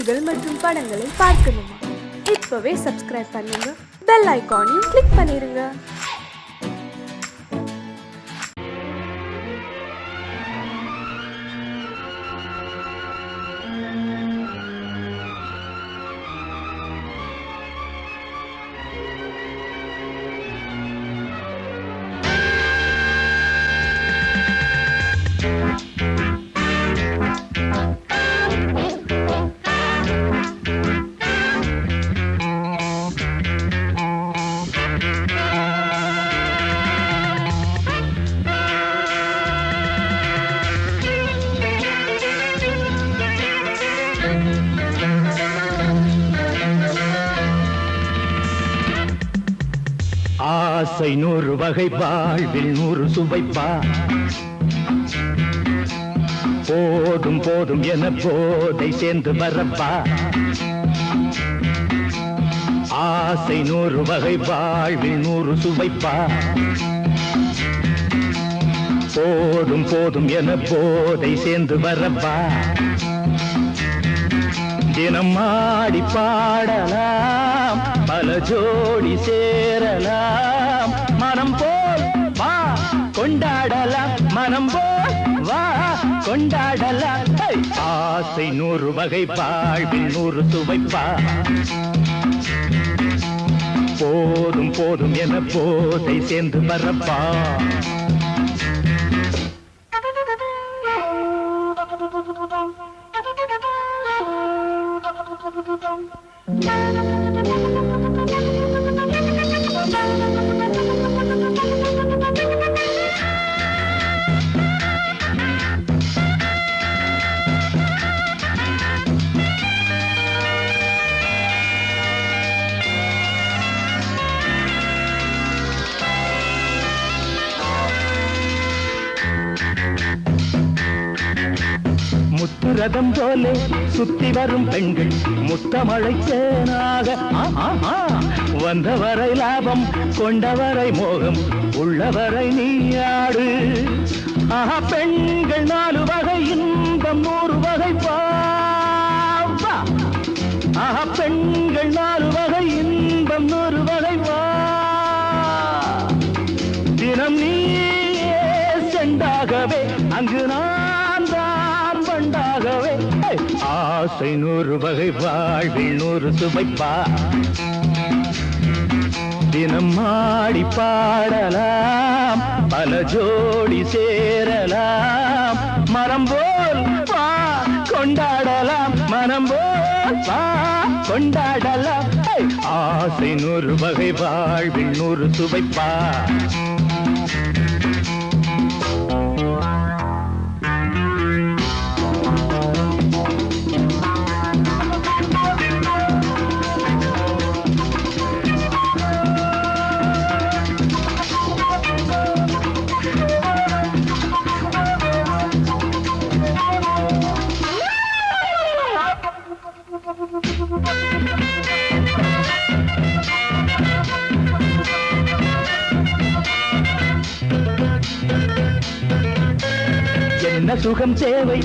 நிகழ்ச்சிகள் மற்றும் படங்களை பார்க்கணுமா? இப்பவே சப்ஸ்கிரைப் பண்ணுங்க, பெல் ஐகானையும் கிளிக் பண்ணிருங்க. ஆசை 100 வகை, வாழ்வில் 100 சுவைப்பா. போதும் போதும் என போதை சேர்ந்து வரப்பா. ஆசை 100 வகை, வாழ்வில் 100 சுவைப்பா. போதும் போதும் என போதை சேர்ந்து வரப்பா. தினம் ஆடி பாடலாம், பல ஜோடி சேரலாம். மனம் போல் வா கொண்டாடலாம், மனம் போல் வா கொண்டாடலாம். ஆசை 100 வகை, வாழ்வில் 100 சுவைப்பா. போதும் போதும் என போதை சேர்ந்து வரப்பா. முத்துரதம் போலே சுத்தி வரும் பெண்கள் முத்தமழை தேனாக. வந்தவரை லாபம், கொண்டவரை மோகம், உள்ளவரை நீயாடு. பெண்கள் 4 வகை, இன்பம் 100 வகை பா. பெண்கள் 4 வகை, இன்பம் 100 வகை வா. தினம் நீயே செண்டாகவே, அங்கு நான் தான் வண்டாகவே. ஆசை 100 வகை, வாழ்வில் 100 சுவைப்பா. தினம் ஆடி பாடலாம், பல ஜோடி சேரலாம். மரம் போல் வா கொண்டாடலாம், மனம் போல் வா கொண்டாடலாம். ஆசை 100 வகை, வாழ்வில் 100 சுவைப்பா. என்ன சுகம் தேவை,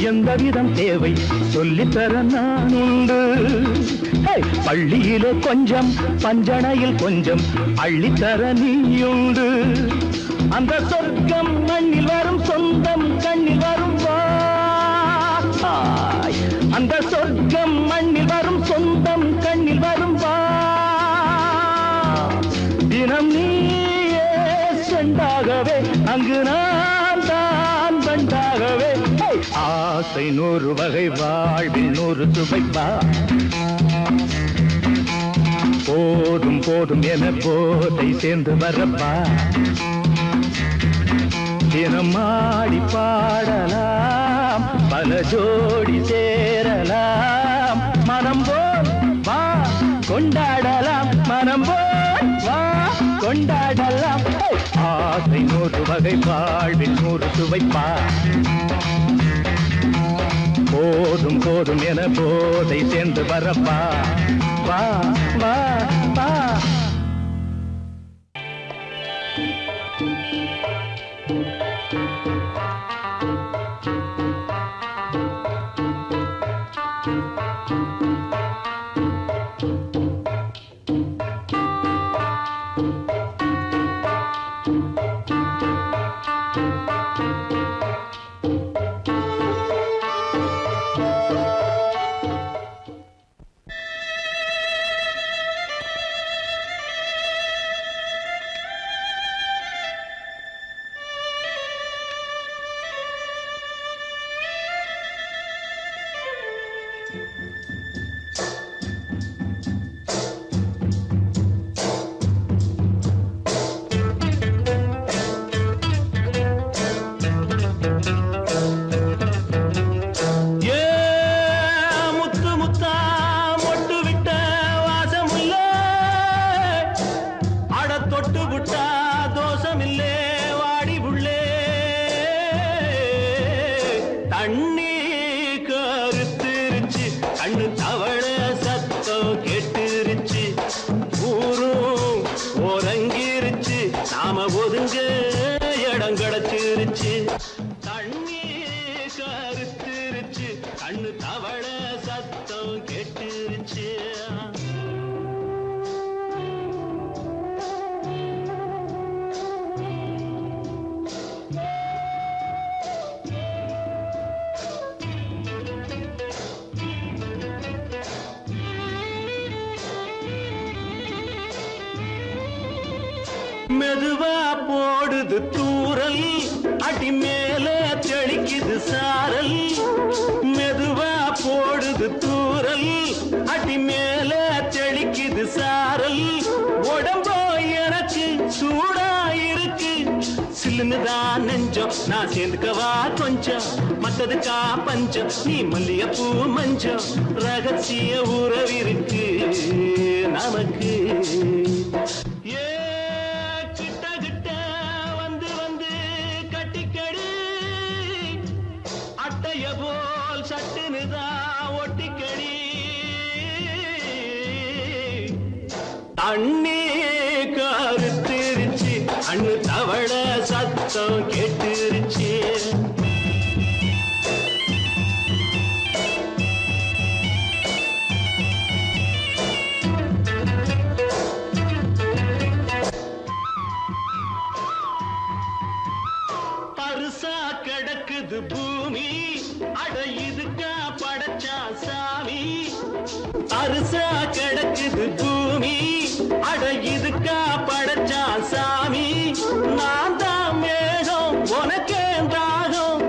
எந்த விதம் தேவை, சொல்லித்தர நான் உண்டு. பள்ளியிலே கொஞ்சம், பஞ்சனையில் கொஞ்சம், அள்ளித்தர நீயுண்டு. அந்த சொர்க்கம் மண்ணில் வரும், சொந்தம் கண்ணில் வரும் வா. அந்த சொர்க்கம் மண்ணில் வரும், சொந்தம் கண்ணில் வரும் வா. தினம் நீயே செண்டாகவே, அங்கு நான் தான் வண்டாகவே. ஆசை 100 வகை, வாழ்வில் 100 சுவைப்பா. போதும் போதும் என போதை சேர்ந்து வரப்பா. தினம் ஆடி பாடலாம், பல ஜோடி சேரலாம். மனம் போல் வா கொண்டாடலாம், மனம் போல் வா கொண்டாடலாம். ஆசை 100 வகை, வாழ்வில் 100 சுவைப்பா. போதும் போதும் என போதை சேர்ந்து வரப்பா. வா வா வா. Thank you. ஒதுங்க இடம் கிடைச்சிருச்சு தண்ணி கருத்துருச்சு கண்ணு தவள சத்தம் கெட்டுருச்சு மெதுவா போடுது தூரல் அடி மேல தெளிக்குது சாரல் மெதுவா போடுது தூரல் அடி மேல தெளிக்குது சாரல் உடம்போ எனக்கு சூடா இருக்கு சில்லுன்னுதான் நெஞ்சம் நான் சேர்ந்துக்கவா கொஞ்சம் மத்ததுக்கா பஞ்சம் நீ மல்லிகைப்பூ மஞ்சம் ரகசிய உறவிருக்கு நமக்கு போல் சட்டுனுதா ஒட்டிக்கடி தண்ணி கருத்திருச்சு அண்ணு தவள சத்தம் கேட்டுருச்சு பருசா கிடக்குது பூமி அட இதுக்கா படைச்சா சாமி அரிசா கிடக்குது பூமி அட இதுக்கா படைச்சா சாமி நான் தான் மேகம் உனக்கே தாகம்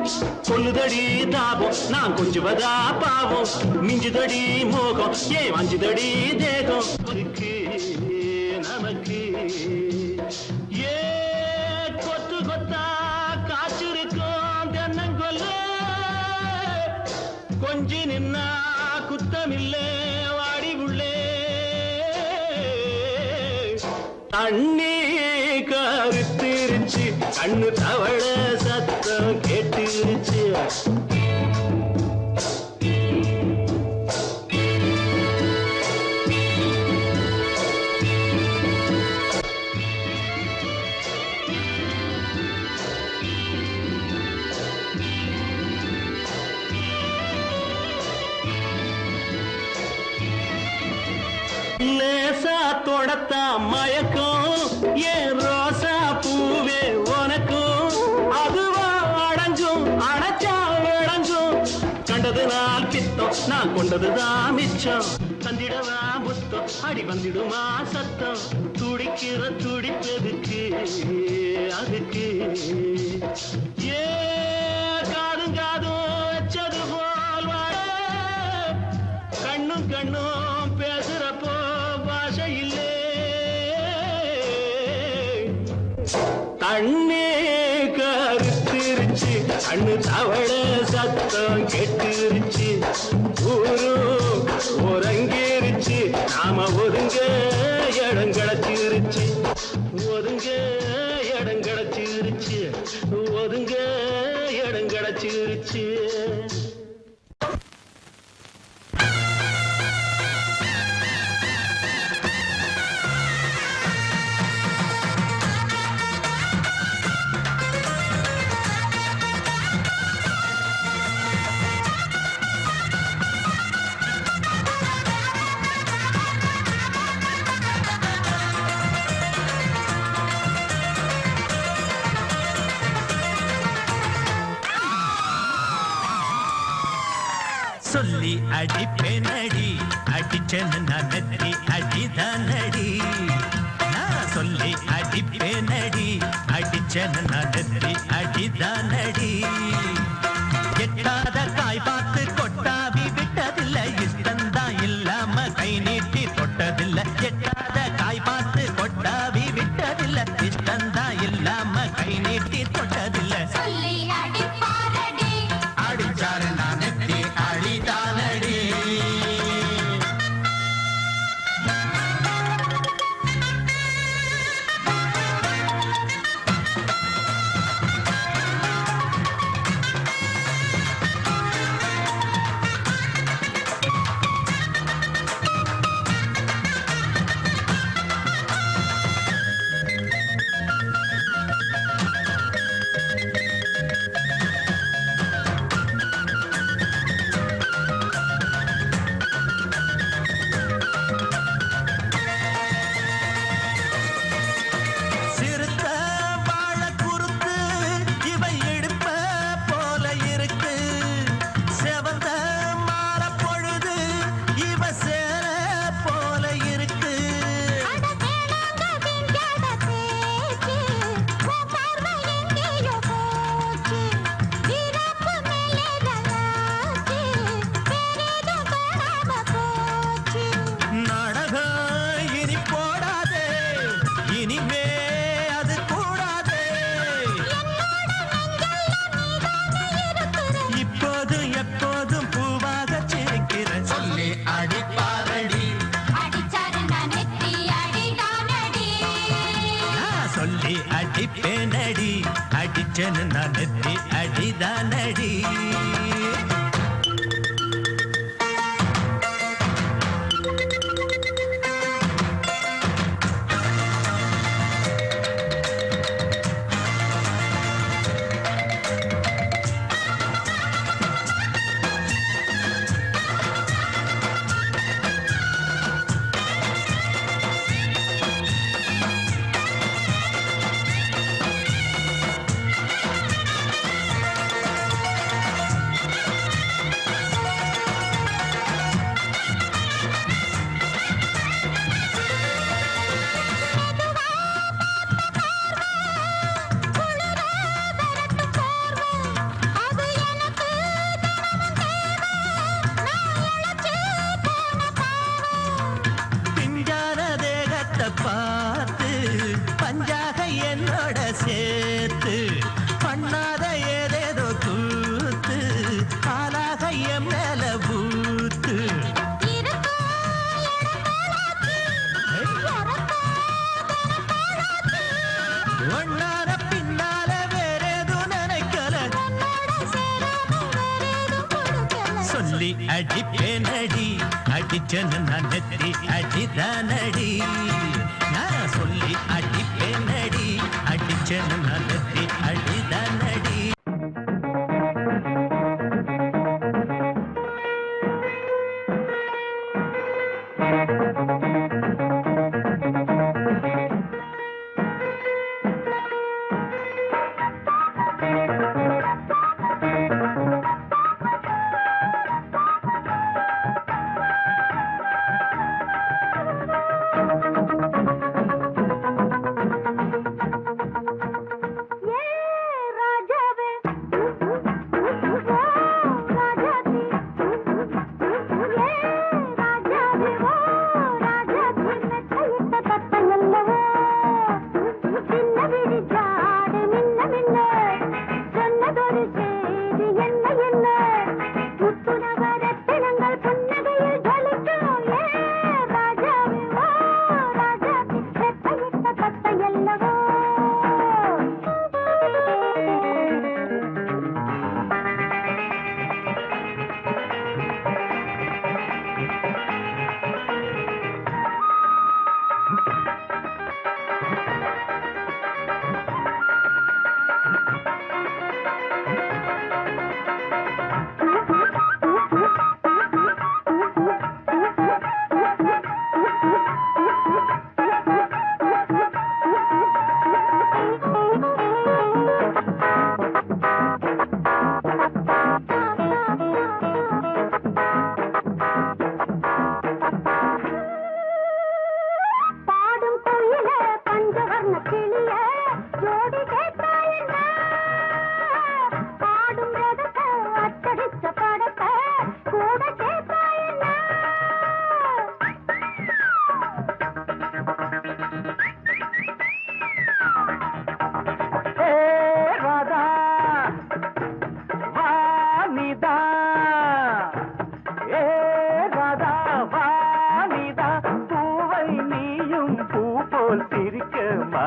கொல்லுதடி தாபம் நான் கொஞ்சுவதா பாவம் மிஞ்சுதடி மோகம் ஏன் வஞ்சுதடி தேகம் நமக்கு ஏ கொத்து கொத்தா காய்ச்சிருக்கோம் தென்னங்கொல்ல கொஞ்சி நின்னா குத்தமில்லே வாடி உள்ளே தண்ணி கருத்திருச்சு கண்ணு தவள சத்தம் கேட்டுருச்சு லேசா தொடத்தா மயக்கம் ஏன் ரோசா பூவே உனக்கும் அதுவா அடங்கும் அடைச்சா விளங்கும் கண்டது நாள் பித்தம் நான் கொண்டதுதான் மிச்சம் தந்திடவா புத்தம் அடி வந்திடுமா சத்தம் துடிக்கிற துடிப்பதுக்கு அதுக்கு ஏ காதும் காதும் வச்சது போல் வாழ கண்ணும் கண்ணும் பேசுறப்போ பாஷை இல்லே தண்ணி கருத்திருச்சு கண்ணு தவள சத்தம் கெட்டுருச்சு ஊரு உறங்கிருச்சு நாம ஒதுங்க இடம் கிடைச்சிருச்சு ஒதுங்க இடம் கிடைச்சிருச்சு ஒதுங்க இடம் கிடைச்சிருச்சு சொல்லி அடிப்பேனடி அடிச்சேன்னு நான் நெத்தி அடிதானடி நான் சொல்லி அடிப்பேனடி அடிச்சேன்னு நான் நெத்தி அடிதானடி எட்டாத காய் பார்த்து கொட்டாவி விட்டதில்லை தொட்டதில்ல எட்டாத காய் பார்த்து கொட்டாவி விட்டதில்ல இஷ்டந்தா இல்லாம கை நீட்டி தொட்டதில்ல சொல்லி அடிப்பாரடி அடிச்சாரு நான் நெத்தி அடிதானடி சிறுத்த வாழ குறுத்து இவை எடுப்ப போல இருக்கு செவந்த மாற பொழுது இவ சேர போல இருக்கு அட வேணாங்க திங்காத பேச்சு உன் பார்வை எங்கேயோ போச்சு வீரப்பு மேலே நல்லாச்சு வேறேதும் காணாம போச்சு நாடகம் இனி போடாதே இனிமே அது கூடாதே இப்போது எப்போதும் பூவாக சிரிக்கிற சொல்லி அடிப்பாரடி அடிச்சாரு நான் நெத்தி அடிதானடி நான் சொல்லி அடிப்பேனடி அடிச்சேன்னு நான் நெத்தி அடிதானடி அது எனக்கு தினமும் தேவை நான் இழைச்சு போன பாவம் பிஞ்சான தேகத்தை பார்த்து பஞ்சாக என்னோட சேர்த்து பண்ணாத ஏதேதோ கூத்து ஆளாக என் மேல பூத்து ஒன்னார பின்னால வேறேதும் நினைக்கல சொல்லி அடிப்பேனடி அடிச்சேன்னு நான் நெத்தி அடிதானடி நான் சொல்லி அடிப்பேனடி அடிச்சேன்னு நான் நெத்தி அடிதானடி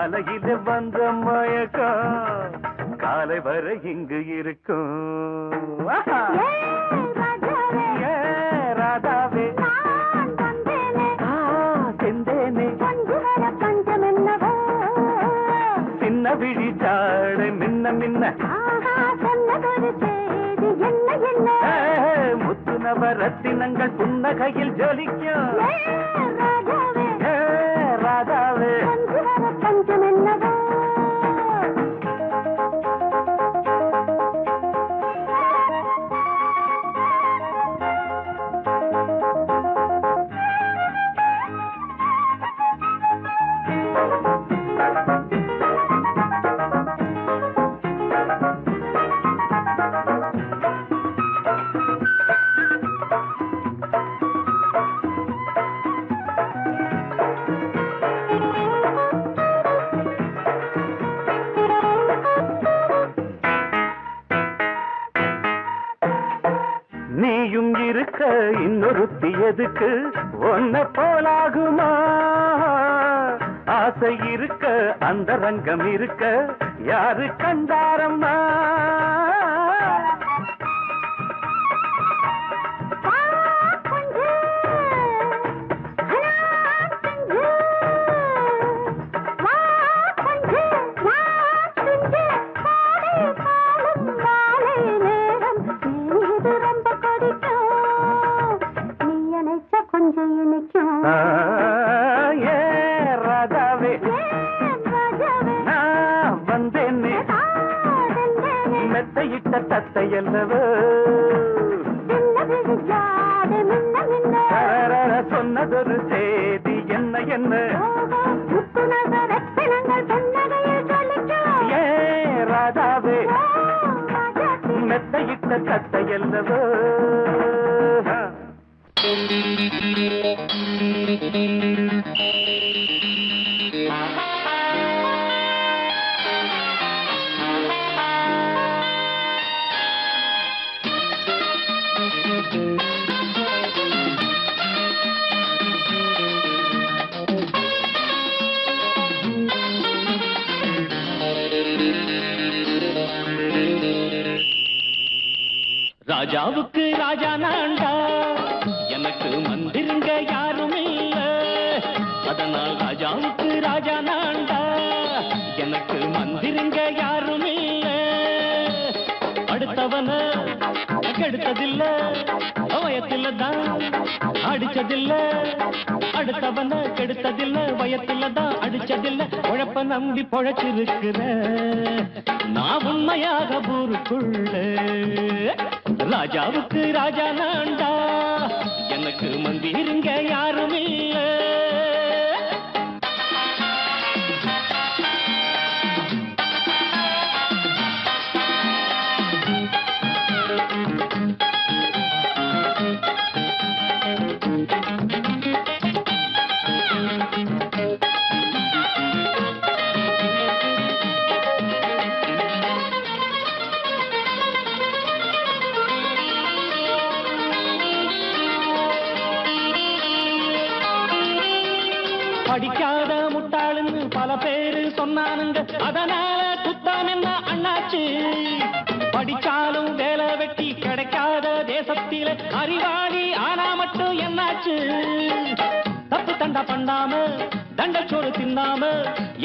மாலையில வந்த மயக்கம் காலை வரை இங்கு இருக்கும் ஆஹா. ஏ ராதாவே செந்தேனே சின்ன விழி சாடை மின்ன மின்ன முத்து நவரத்தினங்கள் புன்னகையில் ஜொலிக்கும் ஏ ராதாவே நீயும் இருக்க இன்னொருத்தி எதுக்கு ஒன்ன போலாகுமா ஆசை இருக்க அந்த ரங்கம் இருக்க யாரு கண்டாரம்மா ஏ ராதாவே நான் வந்தேனே மெத்தையிட்ட தத்தையல்லவோ சொன்னதொரு செய்தி என்ன என்ன ஏ ராதாவே மெத்தையிட்ட தத்தையல்லவோ ராஜாவுக்கு ராஜா நான்டா எனக்கு மந்திருங்க யாரும் இல்ல அதனால் ராஜாவுக்கு ராஜா நான்டா எனக்கு மந்திருங்க யாரும் இல்ல அடுத்தவன கெடுத்ததில்ல வயத்தில தான் அடிச்சதில்ல அடுத்தவன கெடுத்ததில்ல வயத்தில தான் அடிச்சதில்ல உழப்ப நம்பி பொழைச்சிருக்கிற நான் உண்மையாக ஊருக்குள்ள ராஜாவுக்கு ராஜா நான்டா எனக்கு மந்திருங்க யாரும் இல்ல படிக்காத முட்டாளுன்னு பல பேரு சொன்னானுங்க அதனால குத்தம் என்ன அண்ணாச்சு படிச்சாலும் வேலை வெட்டி கிடைக்காத தேசத்தில அறிவாளி ஆனா மட்டும் என்னாச்சு தப்பு தண்டா பண்ணாம தண்டச்சோறு தின்னாம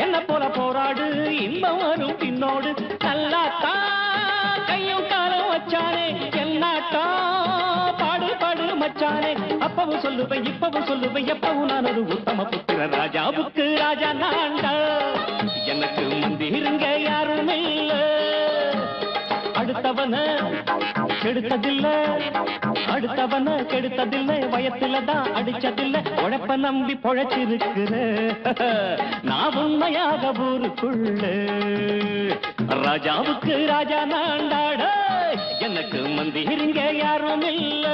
என்ன போல போராடு இன்பம் வரும் பின்னோடு நல்லாத்தான் கையும் காலம் வச்சானே என்னாட்டா பாடு பாடு மச்சானே அப்பவும் சொல்லுவேன் இப்பவும் சொல்லுவேன் எப்பவும் நான் ஒரு உத்தம புத்திர ராஜாவுக்கு ராஜா நான்டா எனக்கு மந்திருங்க யாரும் இல்ல அடுத்தவன கெடுத்ததில்ல அடுத்தவன கெடுத்ததில்லை வயத்துல தான் அடிச்சதில்லை உழைப்ப நம்பி பொழைச்சிருக்கிற நான் உண்மையாக ஊருக்குள்ள ராஜாவுக்கு ராஜா நான்டாட எனக்கு மந்திருங்க யாரும் இல்ல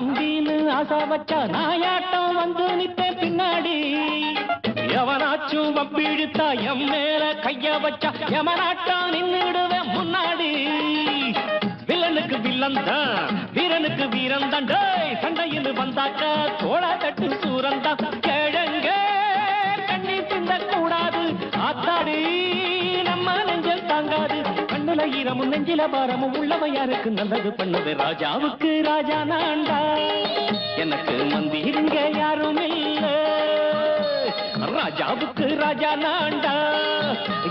தம்பின்னு ஆசை வச்சா நாயாட்டம் வந்து நித்தேன் பின்னாடி. எவனாச்சும் வப்பிழுத்தா எம் மேல கைய வச்சா எமனாட்டம் நின்னுடுவேன் முன்னாடி. வில்லனுக்கு வில்லன் தான், வீரனுக்கு வீரன் தான். சண்டையில் வந்தாக்கா தோளா தட்டு சூரன் தான். கிழங்க கண்ணி பிந்த கூடாது ஆத்தாடி, நம்ம நெஞ்சல் தாங்காது. கண்ணுல ஈரமும் நெஞ்சில பாரமும் உள்ளவன் யாருக்கு நல்லது பண்ணது. ராஜாவுக்கு ராஜா நான்டா, எனக்கு மந்திருங்க யாரும் இல்ல. ராஜாவுக்கு ராஜா நான்டா,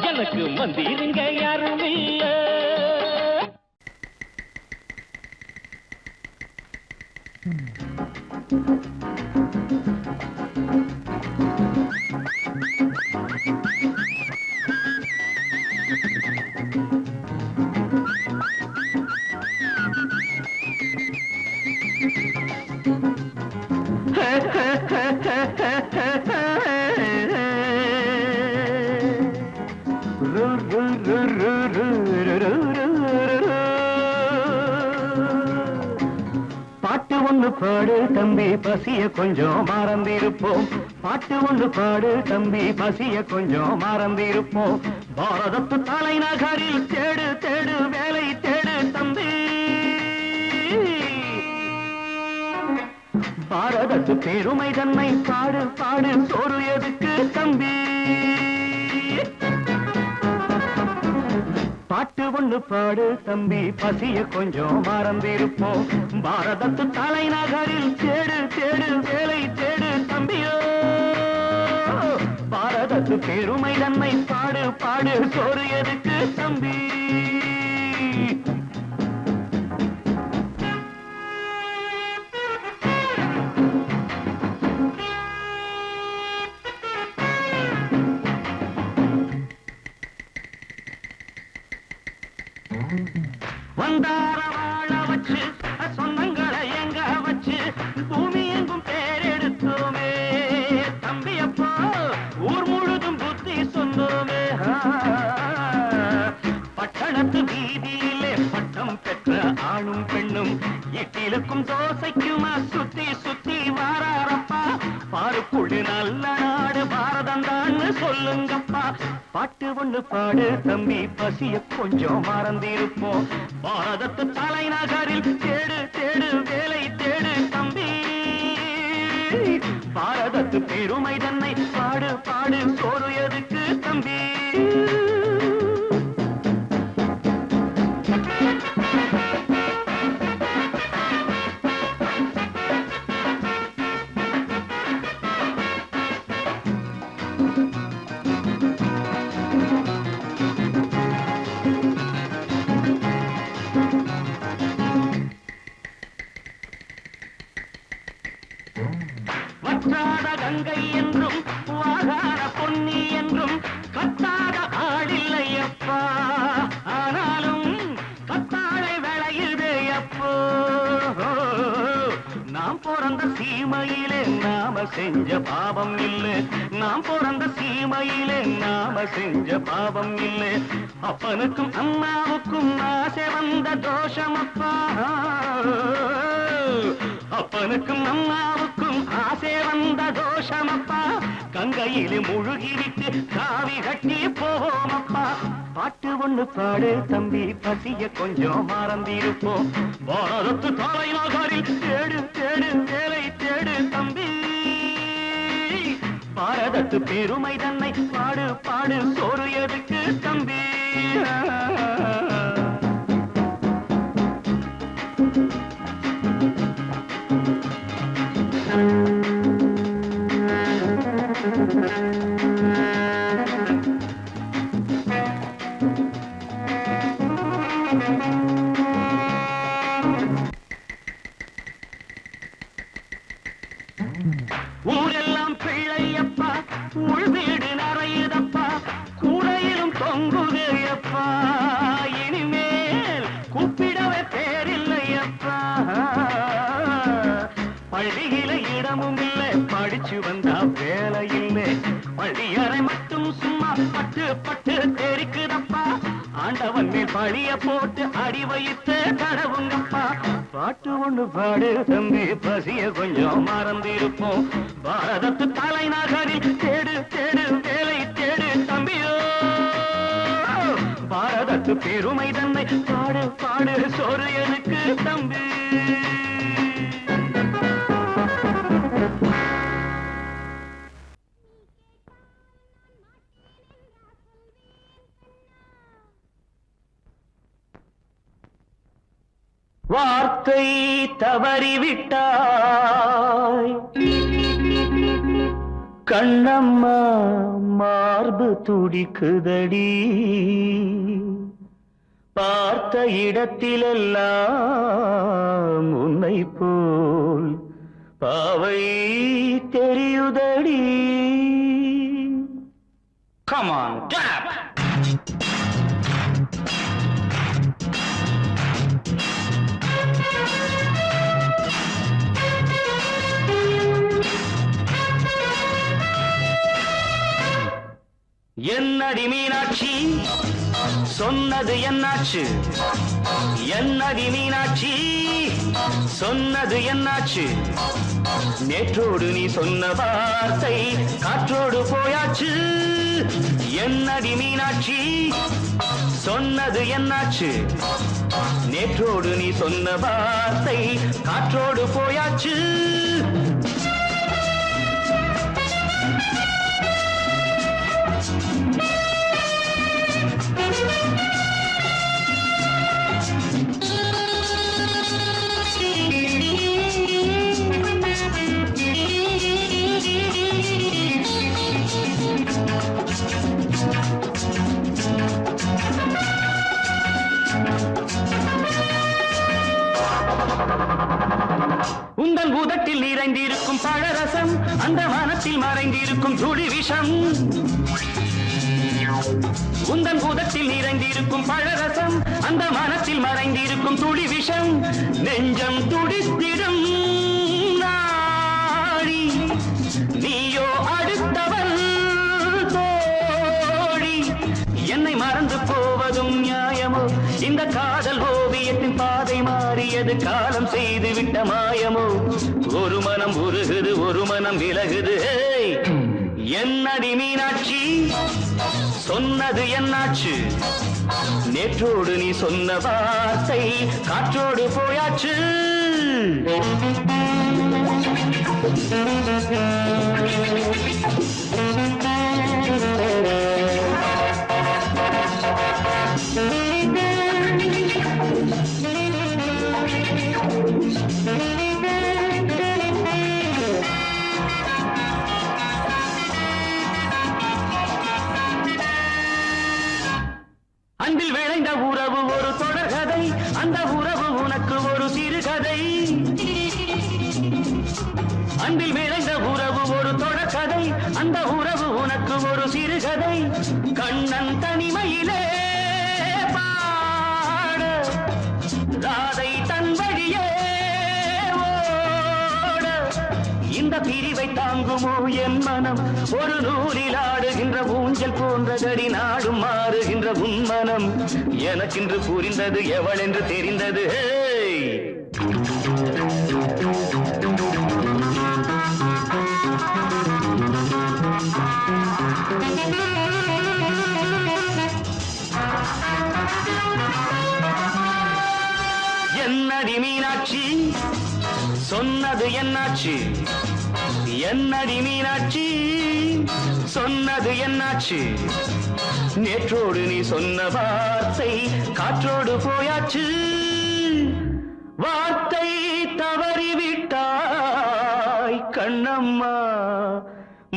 எனக்கு மந்திருங்க யாரும் இல்ல. பாட்டு ஒண்ணு பாடு தம்பி, பசிய கொஞ்சம் மறந்திருப்போம். பாட்டு ஒண்ணு பாடு தம்பி, பசிய கொஞ்சம் மறந்திருப்போம். பாரதத்து தலைநகரில் தேடு தேடு வேலை தேடு தம்பி. பாரதத்து பெருமை தன்னை பாடு பாடு, சோறு எதுக்கு தம்பி. பாட்டு ஒண்ணு பாடு தம்பி, பசிய கொஞ்சம் மறந்திருப்போம். பாரதத்து தலைநகரில் தேடு தேடு வேலை தேடு தம்பியோ. பாரதத்து பெருமை தன்னை பாடு பாடு, சோறு எதுக்கு தம்பி. வந்தார வாழ வச்சு சொந்தங்களை எங்க வச்சு பூமி எங்கும் பேரெடுத்தோமே தம்பி. அப்போ ஊர் முழுதும் புத்தி சொன்னோமே. பட்டணத்து வீதியிலே பட்டம் பெற்ற ஆணும் பெண்ணும் இட்டிலுக்கும் தோசைக்குமா சுத்தி சுத்தி வாராரப்பா. பாருக்குள்ளு நல்ல நாடு பாரதம் தான் சொல்லுங்கப்பா. பாட்டு ஒண்ணு பாடு தம்பி, பசிய கொஞ்சம் மறந்திருப்போம். பாரதத்து தலைநகரில் தேடு தேடு வேலை தேடு தம்பி. பாரதத்து பெருமை தன்னை பாடு பாடு, சோறு எதுக்கு தம்பி. வற்றாத கங்கை என்றும் வாகார பொன்னி என்றும் கத்தாத ஆடில்லையப்பா. ஆனாலும் கத்தாழை விளையுதே அப்போ. நாம் பிறந்த சீமையிலே நாம செஞ்ச பாவம் இல்லை. நாம் பிறந்த சீமையிலே நாம செஞ்ச பாவம் இல்லை. அப்பனுக்கும் அம்மாவுக்கும் ஆசை வந்த தோஷமப்பா. அப்பனுக்கும் அம்மாவுக்கும் ஆசை வந்த தோஷமப்பா. கங்கையிலே முழுகிவிட்டு காவி கட்டி போவோமப்பா. பாட்டு ஒண்ணு பாடு தம்பி, பசிய கொஞ்சம் மறந்திருப்போம். பாரதத்து தலைநகரில் தேடு தேடு வேலை தேடு தம்பி. பாரதத்து பெருமை தன்னை பாடு பாடு, சோறு எதுக்கு தம்பி. ஊரெல்லாம் பிள்ளையப்பா, உள் வீடு நிறையுதப்பா, கூடையிலும் தொங்குகையப்பா. இனிமேல் கூப்பிடவே பேரில்லையப்பா. பள்ளியில இடமும் இல்லை, படிச்சு வந்தா வேலை இல்லை. பள்ளியறை மட்டும் சும்மா பட்டு பட்டு தெரிக்குதப்பா. ஆண்டவன் மேல் பழிய போட்டு அடி வைத்து கடவுங்கப்பா பாட்டு ஒண்ணு பாடு தம்பி பசிய கொஞ்சம் மறந்திருப்போம் பாரதத்து தலைநகரில் தேடு தேடு வேலை தேடு தம்பியோ பாரதத்து பெருமை தன்னை பாடு பாடு சோறு எனக்கு தம்பி வார்த்தை தவறிவிட்டாய் கண்ணம்மா மார்பு துடிக்குதடி பார்த்த இடத்திலெல்லாம் உன்னை போல் பாவை தெரியுதடி Come on, tap! என்னடி மீனாட்சி சொன்னது என்னாச்சு என்னடி மீனாட்சி சொன்னது என்னாச்சு நேற்றோடு நீ சொன்ன வார்த்தை காற்றோடு போயாச்சு என்னடி மீனாட்சி சொன்னது என்னாச்சு நேற்றோடு நீ சொன்ன வார்த்தை காற்றோடு போயாச்சு உந்தன் உதட்டில் நிறைந்திருக்கும் பழரசம் அந்த மனத்தில் மறைந்திருக்கும் துளி விஷம் உந்தன் உதட்டில் நிறைந்திருக்கும் பழரசம் அந்த மனத்தில் மறைந்திருக்கும் துளி விஷம் நெஞ்சம் துடித்திடும் நாடி நீயோ அடுத்தவள் தோழி என்னை மறந்து போவதும் நியாயமோ இந்த காதல் ஓவியத்தின் பாதை மாறியது காலம் செய்து விட்ட மாயமோ ஒரு மனம் உருகுது ஒரு மனம் விலகுது என்னடி மீனாட்சி சொன்னது என்னாச்சு நேற்றோடு நீ சொன்ன வார்த்தை காற்றோடு போயாச்சு அன்பில் விளைந்த உறவு ஒரு தொடர்கதை அந்த உறவு உனக்கு ஒரு சிறுகதை அன்பில் விளைந்த உறவு ஒரு தொடர்கதை அந்த உறவு உனக்கு ஒரு சிறுகதை கண்ணன் தனிமையிலே பாட ராதை தன் வழியே ஓட இந்த பிரிவை தாங்குமோ என் மனம் ஒரு நூலில் ஆடுகின்ற ஊஞ்சல் போன்றதடி நாடும் மாறுகின்ற உன்மனம் எனக்கென்று புரிந்தது எவள் என்று தெரிந்தது என்னடி மீனாட்சி சொன்னது என்னாச்சு என்னடி மீனாட்சி சொன்னது என்னாச்சு நேற்றோடு நீ சொன்ன வார்த்தை காற்றோடு போயாச்சு வார்த்தை தவறிவிட்டாய் கண்ணம்மா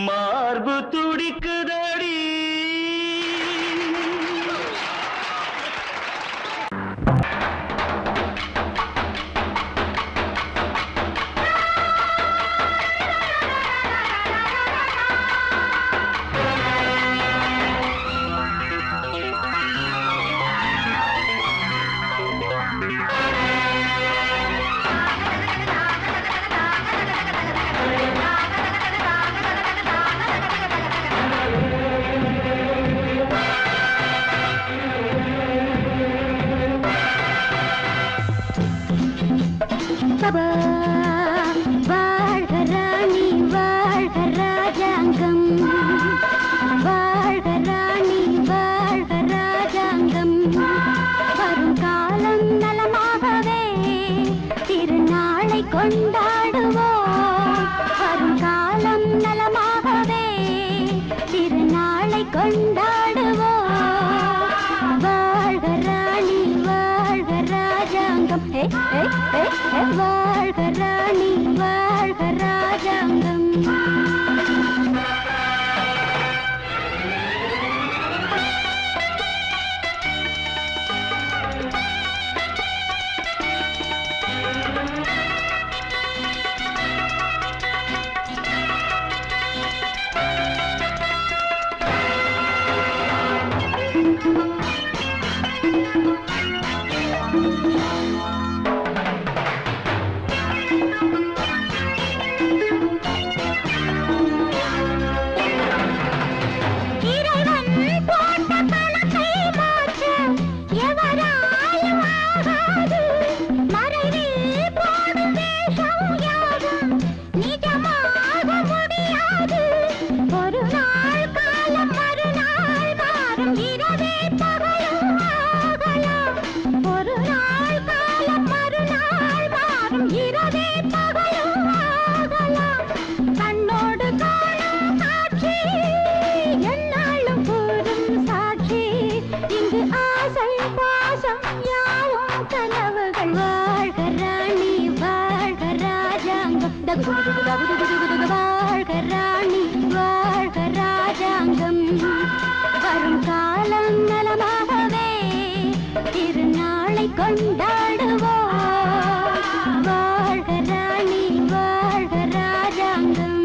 மார்பு துடிக்குதடி வாழ்க ராணி வாழ்க ராஜாங்கம் வாழ்க ராணி வாழ்க ராஜாங்கம் வரும் காலம் நலமாகவே திருநாளை கொண்டாடுவோம் வாழ்க ராணி வாழ்க ராஜாங்கம்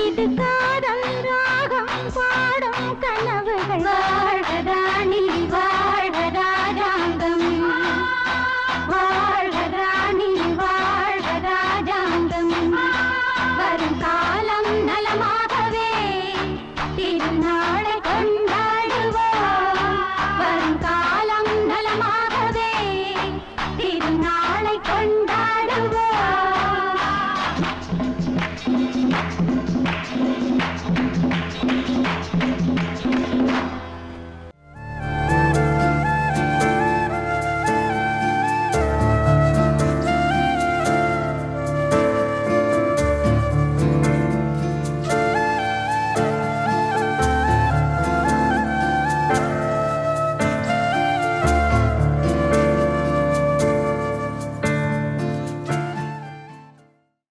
இது காதல் ராகம் பாடும் கனவுகள் வாழ்க ராணி வாழ்க ராஜாங்கம் வாழ்க ராணி வாழ்க ராஜாங்கம் வரும் காலம் நலமா